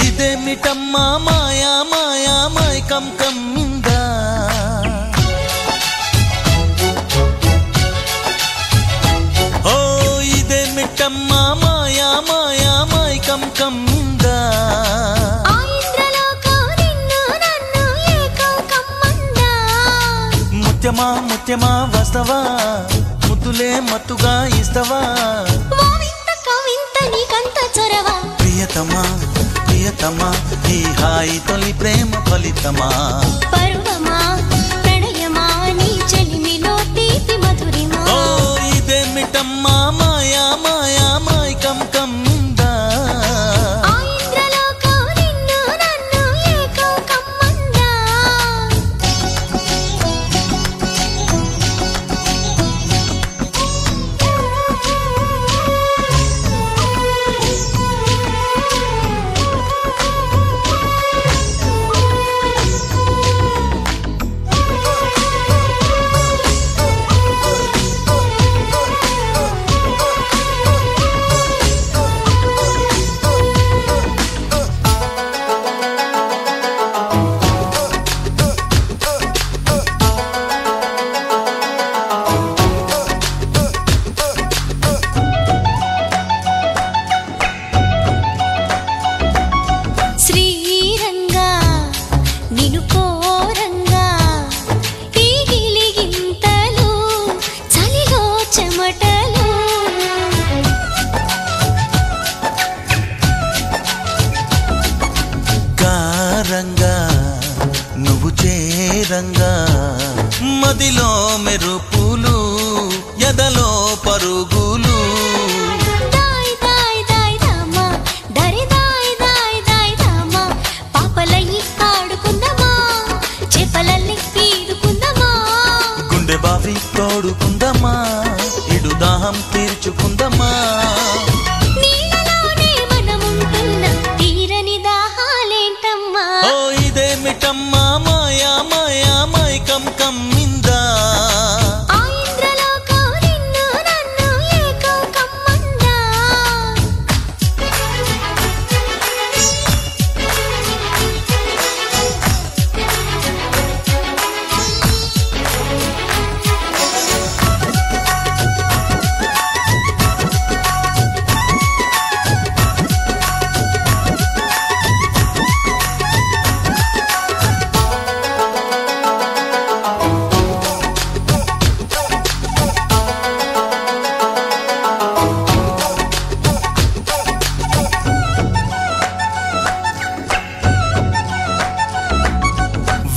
ఇదేమిటమ్మా మాయా మాయా మైకం కమ్మిందా ఓ ఇదేమిటమ్మా మాయా మాయా మైకం కమ్మిందా ముత్యమా ముత్యమా వస్తవా ముద్దులే మత్తుగా ఇస్తవా ప్రియతమా ప్రియతమా ఈ హాయి తొలి ప్రేమ ఫలితమా పరువమా ప్రణయమా నీ చెలిమిలో తీపి మధురిమా ఓ ఇదేమిటమ్మా మాయా మాయా మైకం కమ్మిందా నువ్వు చేరంగా మదిలో మెరుపులు ఎదలో పరుగులు గుండె బావి తోడుకుందమా ఇడు దాహం తీర్చుకుందమా ఇదేమిటమ్మా మాయా మాయా మైకం కమ్మిందా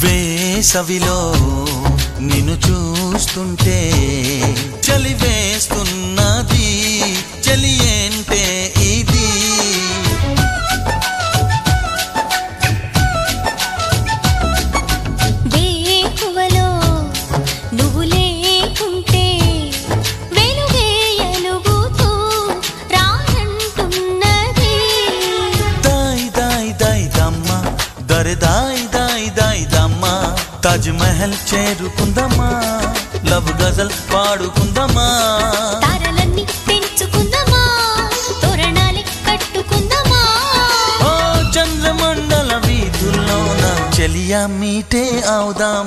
వేసవిలో నిన్ను చూస్తుంటే చలి వేస్తున్నది చలి ఏంటే ఇది వేకువలో నువ్వు లేకుంటే వెలుగే ఎలుగుతూ రానంటున్నది దాయ్ దాయ్ దాయ్ దమ్మ దరే దాయ్ దాయ్ దాయ్ దమ్మ తాజ్ మహల్ చేరుకుందమా లవ్ గజల్ పాడుకుందమా తారలన్నీ పెంచుకుందమా తోరణాలే కట్టుకుందమా ఓ చంద్రమండల వీధుల్లోన చెలియా మీటే అవుదాం